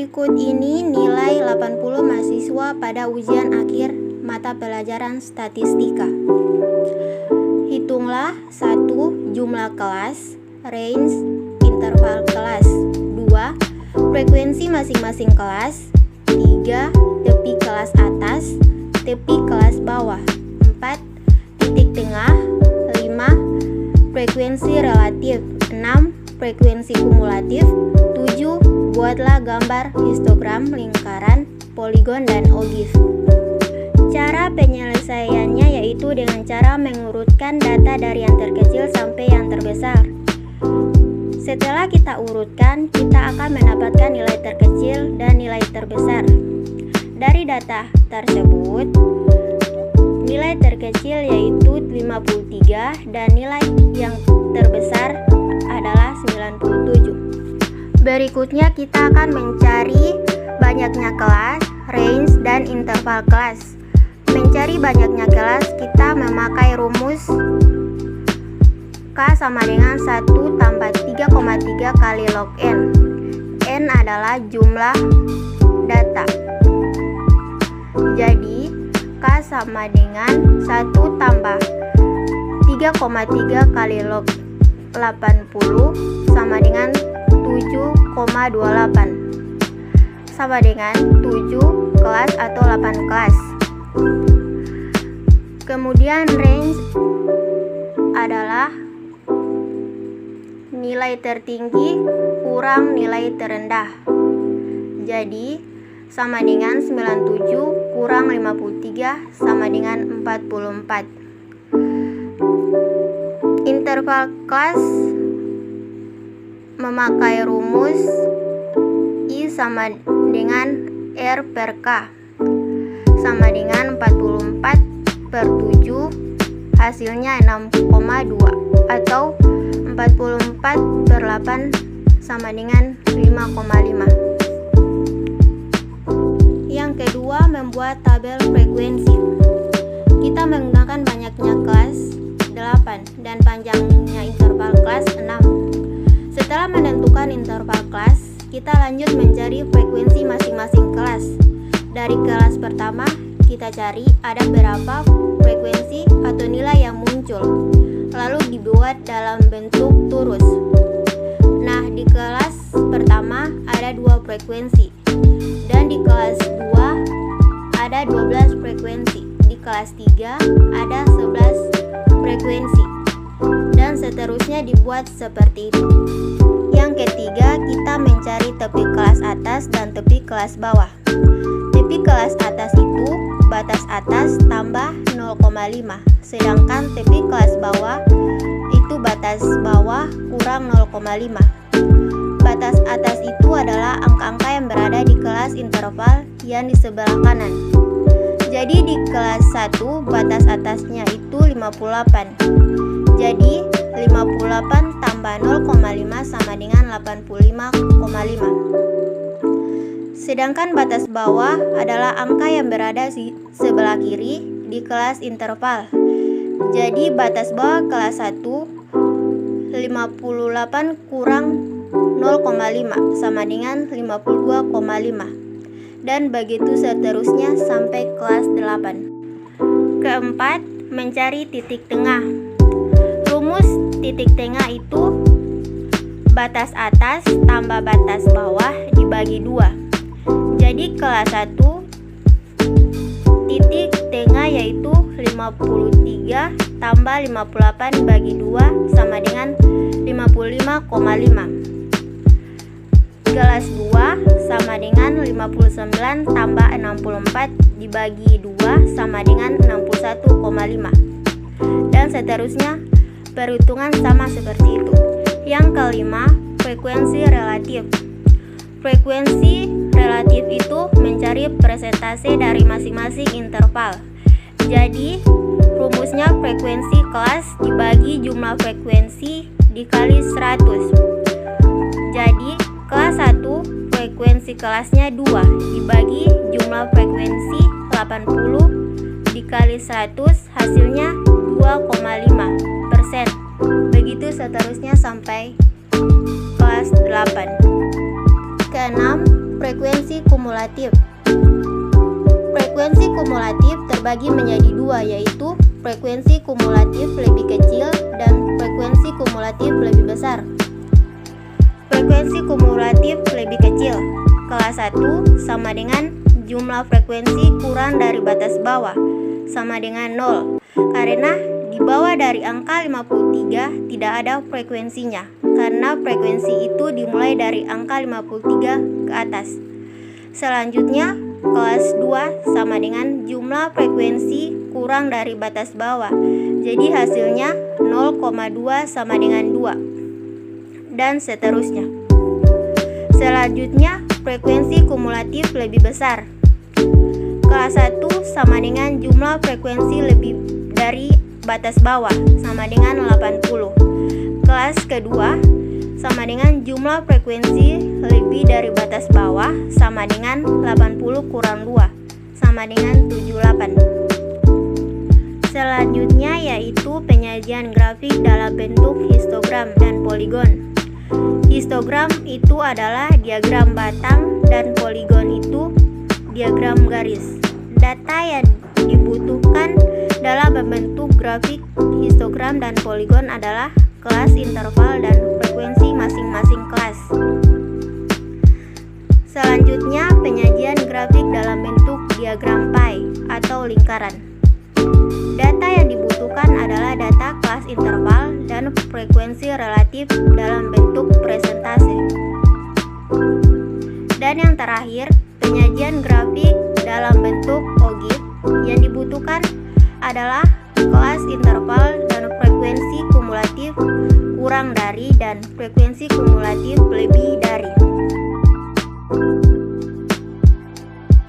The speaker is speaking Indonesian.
Berikut ini nilai 80 mahasiswa pada ujian akhir mata pelajaran statistika. Hitunglah 1. Jumlah kelas, range, interval kelas. 2. Frekuensi masing-masing kelas. 3. Tepi kelas atas, tepi kelas bawah. 4. Titik tengah. 5. Frekuensi relatif. 6. Frekuensi kumulatif. 7. Buatlah gambar histogram lingkaran, poligon, dan ogif. Cara penyelesaiannya yaitu dengan cara mengurutkan data dari yang terkecil sampai yang terbesar. Setelah kita urutkan, kita akan mendapatkan nilai terkecil dan nilai terbesar. Dari data tersebut, nilai terkecil yaitu 53 dan nilai yang terbesar adalah 97. Berikutnya kita akan mencari banyaknya kelas, range, dan interval kelas. Mencari banyaknya kelas, kita memakai rumus K sama dengan 1 tambah 3,3 kali log N. N adalah jumlah data. Jadi, K sama dengan 1 tambah 3,3 kali log 80 sama dengan 7,28 sama dengan 7 kelas atau 8 kelas. Kemudian range adalah nilai tertinggi kurang nilai terendah. Jadi sama dengan 97 kurang 53 sama dengan 44. Interval kelas memakai rumus I sama dengan R per K sama dengan 44 per 7, hasilnya 6,2, atau 44 per 8 sama dengan 5,5. Yang kedua, membuat tabel frekuensi. Kita menggunakan banyaknya kelas 8 dan panjangnya interval kelas 6. Setelah menentukan interval kelas, kita lanjut mencari frekuensi masing-masing kelas. Dari kelas pertama, kita cari ada berapa frekuensi atau nilai yang muncul, lalu dibuat dalam bentuk turus. Nah, di kelas pertama ada 2 frekuensi, dan di kelas 2 ada 12 frekuensi, di kelas 3 ada 11 frekuensi, dan seterusnya dibuat seperti itu. Yang ketiga, kita mencari tepi kelas atas dan tepi kelas bawah. Tepi kelas atas itu batas atas tambah 0,5, sedangkan tepi kelas bawah itu batas bawah kurang 0,5. Batas atas itu adalah angka-angka yang berada di kelas interval yang di sebelah kanan. Jadi di kelas 1 batas atasnya itu 58. Jadi 58 tambah 0,5 sama dengan 85,5. Sedangkan batas bawah adalah angka yang berada di sebelah kiri di kelas interval. Jadi batas bawah kelas 1 58 kurang 0,5 sama dengan 52,5. Dan begitu seterusnya sampai kelas 8. Keempat, mencari titik tengah. Rumus titik tengah itu batas atas tambah batas bawah dibagi 2. Jadi kelas 1 titik tengah yaitu 53 tambah 58 bagi 2 sama dengan 55,5. Kelas 2 sama dengan 59 tambah 64 dibagi 2 sama dengan 61,5. Dan seterusnya perhitungan sama seperti itu. Yang kelima, frekuensi relatif. Frekuensi relatif itu mencari persentase dari masing-masing interval. Jadi, rumusnya frekuensi kelas dibagi jumlah frekuensi dikali 100. Jadi, kelas 1 frekuensi kelasnya 2 dibagi jumlah frekuensi 80 dikali 100, hasilnya 2,5%. Begitu seterusnya sampai kelas 8. Keenam, Frekuensi kumulatif. Frekuensi kumulatif terbagi menjadi dua, yaitu frekuensi kumulatif lebih kecil dan frekuensi kumulatif lebih besar. Frekuensi kumulatif lebih kecil, kelas 1 sama dengan jumlah frekuensi kurang dari batas bawah, sama dengan 0, karena di bawah dari angka 53 tidak ada frekuensinya, karena frekuensi itu dimulai dari angka 53 ke atas. Selanjutnya, kelas 2 sama dengan jumlah frekuensi kurang dari batas bawah, jadi hasilnya 0,2 sama dengan 2, dan seterusnya. Selanjutnya, frekuensi kumulatif lebih besar. Kelas 1 sama dengan jumlah frekuensi lebih dari batas bawah, sama dengan 80. Kelas kedua sama dengan jumlah frekuensi lebih dari batas bawah, sama dengan 80 kurang 2, sama dengan 78. Selanjutnya yaitu penyajian grafik dalam bentuk histogram dan poligon. Histogram itu adalah diagram batang dan poligon itu diagram garis. Data yang dibutuhkan dalam membentuk grafik histogram dan poligon adalah kelas, interval, dan frekuensi masing-masing kelas. Selanjutnya, penyajian grafik dalam bentuk diagram pie atau lingkaran. Data yang dibutuhkan adalah data kelas, interval, dan frekuensi relatif dalam bentuk presentase. Dan yang terakhir, penyajian grafik dalam bentuk OGIF. Yang dibutuhkan adalah kelas, interval, dan frekuensi kumulatif kurang dari dan frekuensi kumulatif lebih dari.